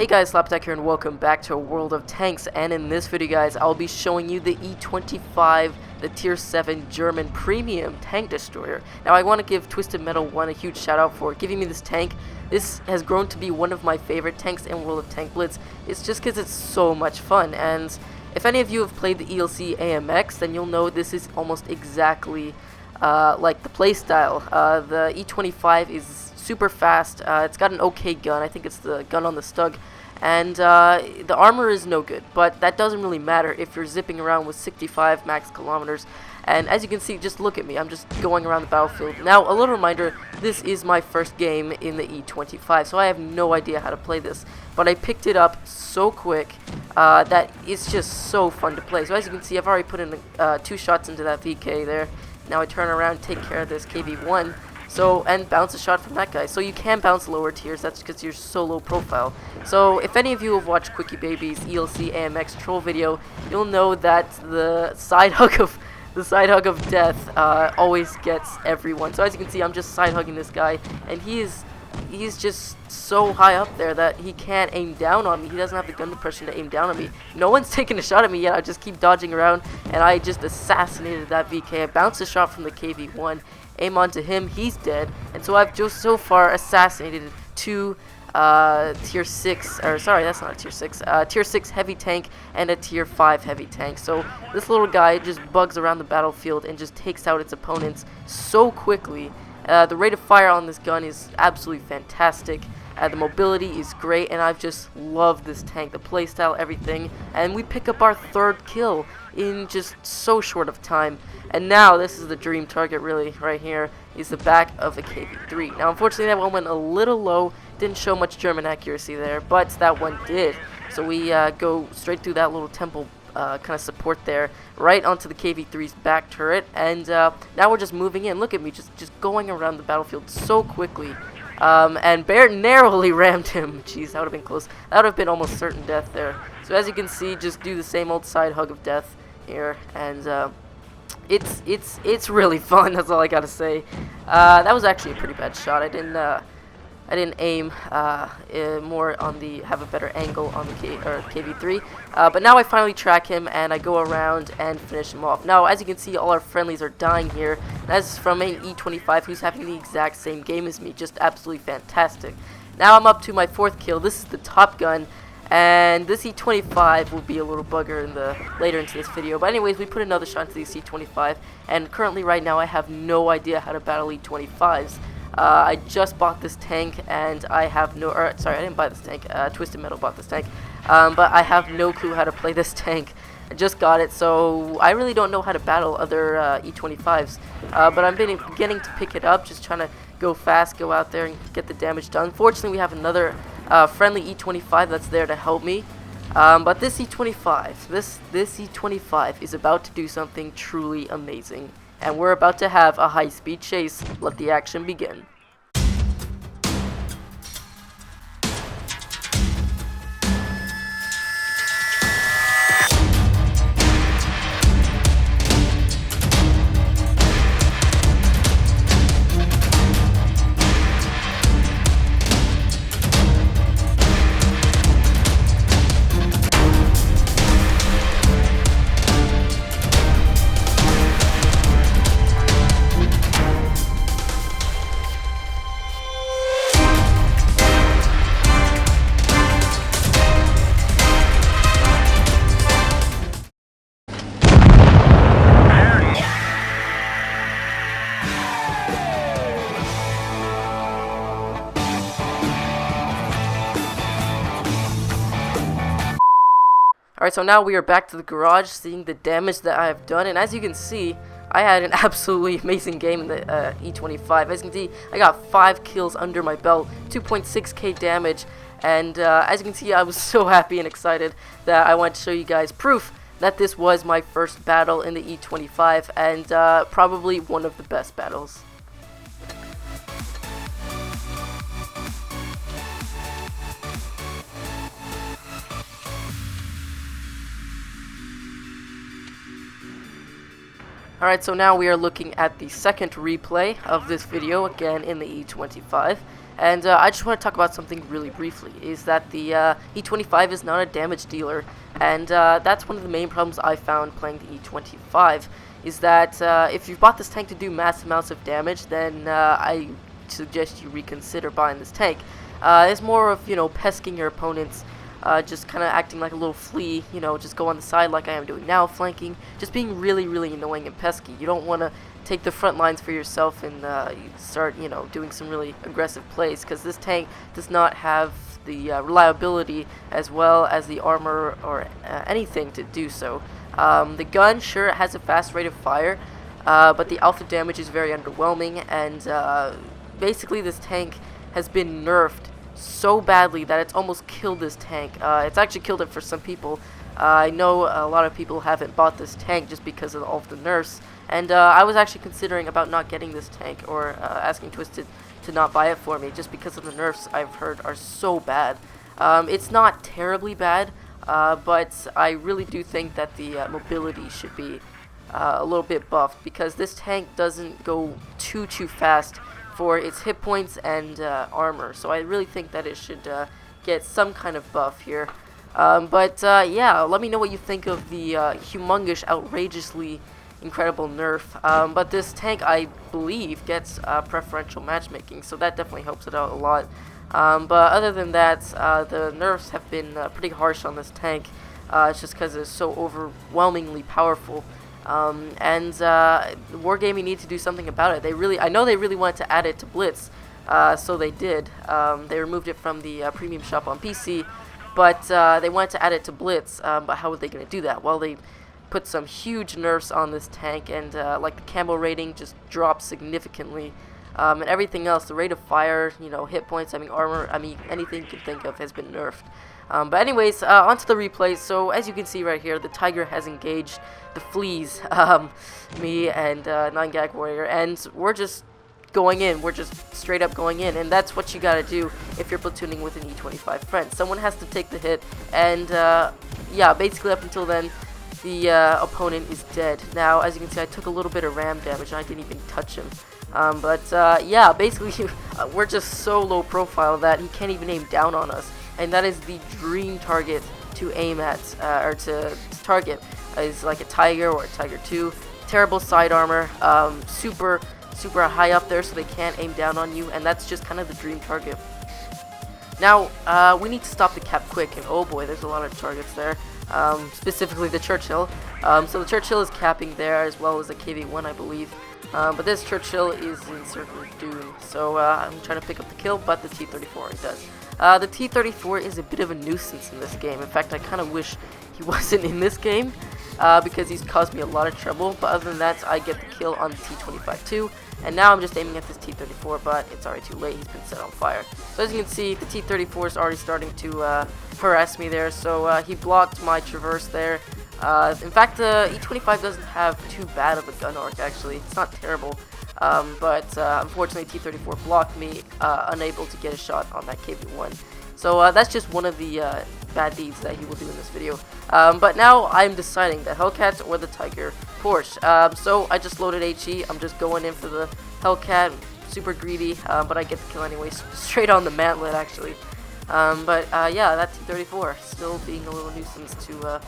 Hey guys, Slapdack here and welcome back to a world of tanks, and in this video guys, I'll be showing you the E-25, the tier 7 German premium tank destroyer. Now I want to give Twisted Metal 1 a huge shout out for giving me this tank. This has grown to be one of my favorite tanks in World of Tank Blitz. It's just because it's so much fun, and if any of you have played the ELC AMX, then you'll know this is almost exactly like the playstyle. The E-25 is super fast. It's got an okay gun. I think it's the gun on the Stug. And the armor is no good, but that doesn't really matter if you're zipping around with 65 max kilometers. And as you can see, just look at me. I'm just going around the battlefield. Now, a little reminder, this is my first game in the E-25, so I have no idea how to play this. But I picked it up so quick that it's just so fun to play. So as you can see, I've already put in 2 shots into that VK there. Now I turn around, take care of this KV-1. And bounce a shot from that guy. So you can bounce lower tiers, that's because you're so low profile. So if any of you have watched Quickie Baby's ELC AMX troll video, you'll know that the side hug of death always gets everyone. So as you can see, I'm just side hugging this guy, and he's just so high up there that he can't aim down on me. He doesn't have the gun depression to aim down on me. No one's taking a shot at me yet. I just keep dodging around, and I just assassinated that VK. I bounced a shot from the KV-1. Aim onto him, he's dead, and so I've just so far assassinated 2 tier 6, or sorry, that's not a tier 6, tier 6 heavy tank and a tier 5 heavy tank. So this little guy just bugs around the battlefield and just takes out its opponents so quickly. The rate of fire on this gun is absolutely fantastic. The mobility is great, and I've just loved this tank, the playstyle, everything. And we pick up our 3rd kill in just so short of time. And now this is the dream target, really, right here, is the back of a KV-3. Now, unfortunately, that one went a little low, didn't show much German accuracy there, but that one did. So we go straight through that little temple kind of support there, right onto the KV-3's back turret, and now we're just moving in. Look at me, just going around the battlefield so quickly. And Bear narrowly rammed him. Jeez, that would have been close. That would have been almost certain death there. So as you can see, just do the same old side hug of death here, and it's really fun. That's all I gotta say. That was actually a pretty bad shot. I didn't aim more on the have a better angle on the KV-3, but now I finally track him and I go around and finish him off. Now, as you can see, all our friendlies are dying here. That's from an E-25 who's having the exact same game as me, just absolutely fantastic. Now I'm up to my 4th kill. This is the Top Gun, and this E-25 will be a little bugger later into this video. But anyways, we put another shot into the E-25, and currently right now I have no idea how to battle E-25s. I just bought this tank, and I have no, sorry, I didn't buy this tank, Twisted Metal bought this tank, but I have no clue how to play this tank. I just got it, so I really don't know how to battle other E-25s, but I'm beginning to pick it up, just trying to go fast, go out there and get the damage done. Fortunately, we have another friendly E-25 that's there to help me, but this E-25, this E-25 is about to do something truly amazing. And we're about to have a high-speed chase. Let the action begin. Alright, so now we are back to the garage, seeing the damage that I have done, and as you can see, I had an absolutely amazing game in the E-25. As you can see, I got 5 kills under my belt, 2.6k damage, and as you can see, I was so happy and excited that I wanted to show you guys proof that this was my first battle in the E-25, and probably one of the best battles. Alright, so now we are looking at the second replay of this video, again in the E-25. And I just want to talk about something really briefly, is that the E-25 is not a damage dealer, and that's one of the main problems I found playing the E-25, is that if you bought this tank to do mass amounts of damage, then I suggest you reconsider buying this tank. It's more of, pesking your opponents, just kind of acting like a little flea, just go on the side like I am doing now, flanking, just being really, really annoying and pesky. You don't want to take the front lines for yourself and you start, doing some really aggressive plays, because this tank does not have the reliability as well as the armor or anything to do so. The gun, sure, it has a fast rate of fire, but the alpha damage is very underwhelming, and basically this tank has been nerfed so badly that it's almost killed this tank. It's actually killed it for some people. I know a lot of people haven't bought this tank just because of all of the nerfs, and I was actually considering about not getting this tank, or asking Twisted to not buy it for me, just because of the nerfs I've heard are so bad. It's not terribly bad, but I really do think that the mobility should be a little bit buffed, because this tank doesn't go too fast for its hit points and armor, so I really think that it should get some kind of buff here. Yeah, let me know what you think of the humongous, outrageously incredible nerf. But this tank, I believe, gets preferential matchmaking, so that definitely helps it out a lot. But other than that, the nerfs have been pretty harsh on this tank. It's just because it's so overwhelmingly powerful. Wargaming needs to do something about it. I know they really wanted to add it to Blitz, so they did. They removed it from the premium shop on PC, but they wanted to add it to Blitz. But how were they going to do that? Well, they put some huge nerfs on this tank, and like the camo rating just dropped significantly, and everything else, the rate of fire, hit points, armor, anything you can think of has been nerfed. But anyways, onto the replay. So as you can see right here, the Tiger has engaged the Fleas, me and 9gag Warrior, and we're just going in. We're just straight up going in, and that's what you gotta do if you're platooning with an E-25 friend. Someone has to take the hit, and yeah, basically up until then, the opponent is dead. Now, as you can see, I took a little bit of ram damage, and I didn't even touch him. Yeah, basically, we're just so low profile that he can't even aim down on us. And that is the dream target to aim at, or to target, is like a Tiger or a Tiger 2. Terrible side armor, super high up there so they can't aim down on you, and that's just kind of the dream target. Now, we need to stop the cap quick, and oh boy, there's a lot of targets there, specifically the Churchill. So the Churchill is capping there, as well as the KV-1, I believe. But this Churchill is in certain doom, so I'm trying to pick up the kill, but the T-34 does. The T-34 is a bit of a nuisance in this game. In fact, I kind of wish he wasn't in this game, because he's caused me a lot of trouble. But other than that, I get the kill on the T-25 too. And now I'm just aiming at this T-34, but it's already too late. He's been set on fire. So as you can see, the T-34 is already starting to harass me there. So he blocked my traverse there. In fact, the E-25 doesn't have too bad of a gun arc, actually. It's not terrible. But unfortunately, T-34 blocked me, unable to get a shot on that KV-1. So that's just one of the bad deeds that he will do in this video. But now I'm deciding the Hellcat or the Tiger Porsche. So I just loaded HE. I'm just going in for the Hellcat. Super greedy, but I get the kill anyway. Straight on the mantlet, actually. Yeah, that T-34 still being a little nuisance to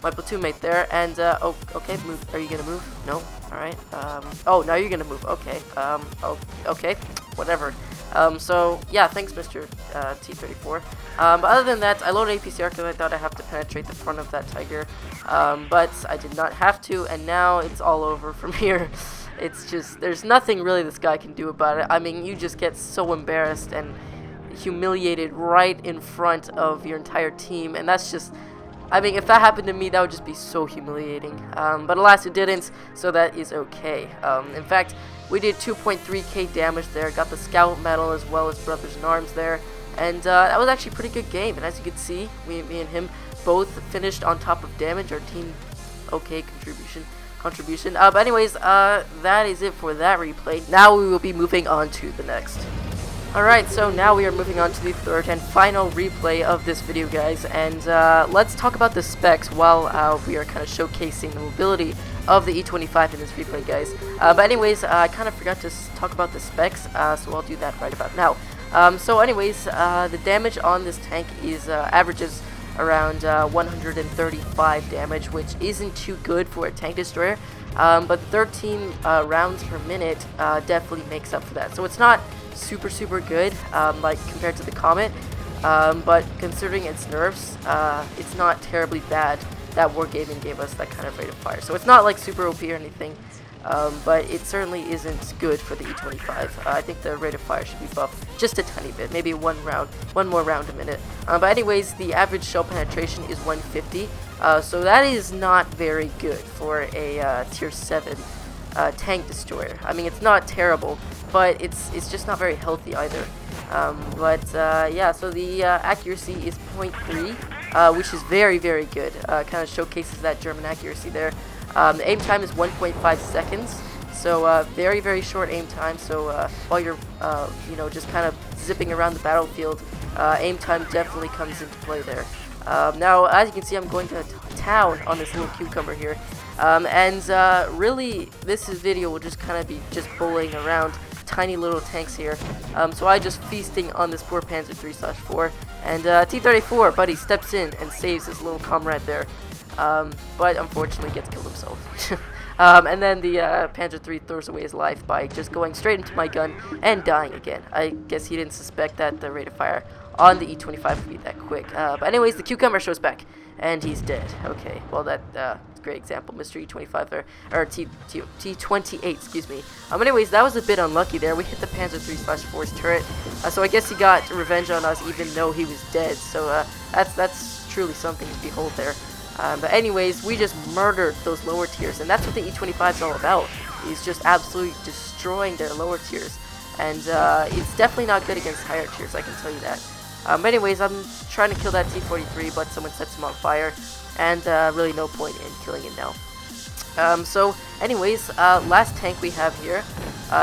my platoon mate there. And oh, okay, move. Are you gonna move? No. All right. Oh, now you're gonna move. Okay. Oh, okay. Whatever. So yeah, thanks, Mr. T-34. But other than that, I loaded APCR because I thought I have to penetrate the front of that Tiger. But I did not have to, and now it's all over from here. It's just, there's nothing really this guy can do about it. You just get so embarrassed and humiliated right in front of your entire team, and that's just, if that happened to me, that would just be so humiliating. But alas, it didn't, so that is okay. In fact, we did 2.3k damage there, got the Scout Medal as well as Brothers in Arms there, and that was actually a pretty good game. And as you can see, me and him both finished on top of damage. Our team, okay, contribution. But anyways, that is it for that replay. Now we will be moving on to the next. Alright, so now we are moving on to the third and final replay of this video, guys, and let's talk about the specs while we are kind of showcasing the mobility of the E-25 in this replay, guys. But anyways, I kind of forgot to talk about the specs, so I'll do that right about now. So anyways, the damage on this tank is averages around 135 damage, which isn't too good for a tank destroyer. But 13 rounds per minute definitely makes up for that. So it's not super good, like compared to the Comet, but considering its nerfs, it's not terribly bad that Wargaming gave us that kind of rate of fire. So it's not like super OP or anything, but it certainly isn't good for the E-25. I think the rate of fire should be buffed just a tiny bit, maybe one more round a minute. But anyways, the average shell penetration is 150, so that is not very good for a tier 7 tank destroyer. I mean, it's not terrible, but it's just not very healthy either. Yeah, so the accuracy is 0.3, which is very good. Kind of showcases that German accuracy there. The aim time is 1.5 seconds, so very short aim time. So while you're just kind of zipping around the battlefield, aim time definitely comes into play there. Now, as you can see, I'm going to town on this little cucumber here, really this video will just kind of be just bullying around tiny little tanks here. So I just feasting on this poor Panzer 3/4, and T-34 buddy steps in and saves his little comrade there, but unfortunately gets killed himself. And then the Panzer 3 throws away his life by just going straight into my gun and dying again. I guess he didn't suspect that the rate of fire on the E-25 would be that quick. But anyways, the cucumber shows back, and he's dead. Okay, well that's a great example, Mr. E-25 there, or T-28, excuse me. Anyways, that was a bit unlucky there. We hit the Panzer 3/4's turret, so I guess he got revenge on us even though he was dead. So that's truly something to behold there. But anyways, we just murdered those lower tiers, and that's what the E-25 is all about. Is just absolutely destroying their lower tiers, and it's definitely not good against higher tiers, I can tell you that. Anyways, I'm trying to kill that T-43, but someone sets him on fire, and really no point in killing it now. So anyways, last tank we have here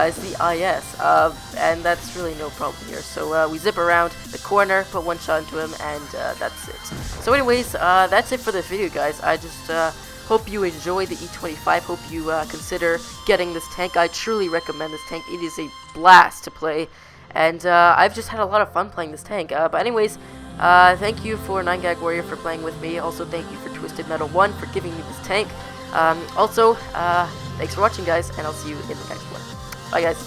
is the IS, and that's really no problem here. So we zip around the corner, put one shot into him, and that's it. So anyways, that's it for this video, guys. I just hope you enjoy the E-25. Hope you consider getting this tank. I truly recommend this tank. It is a blast to play, and I've just had a lot of fun playing this tank. But anyways, thank you for 9gag Warrior for playing with me. Also, thank you for Twisted Metal 1 for giving me this tank. Also, thanks for watching, guys, and I'll see you in the next one. Bye, guys.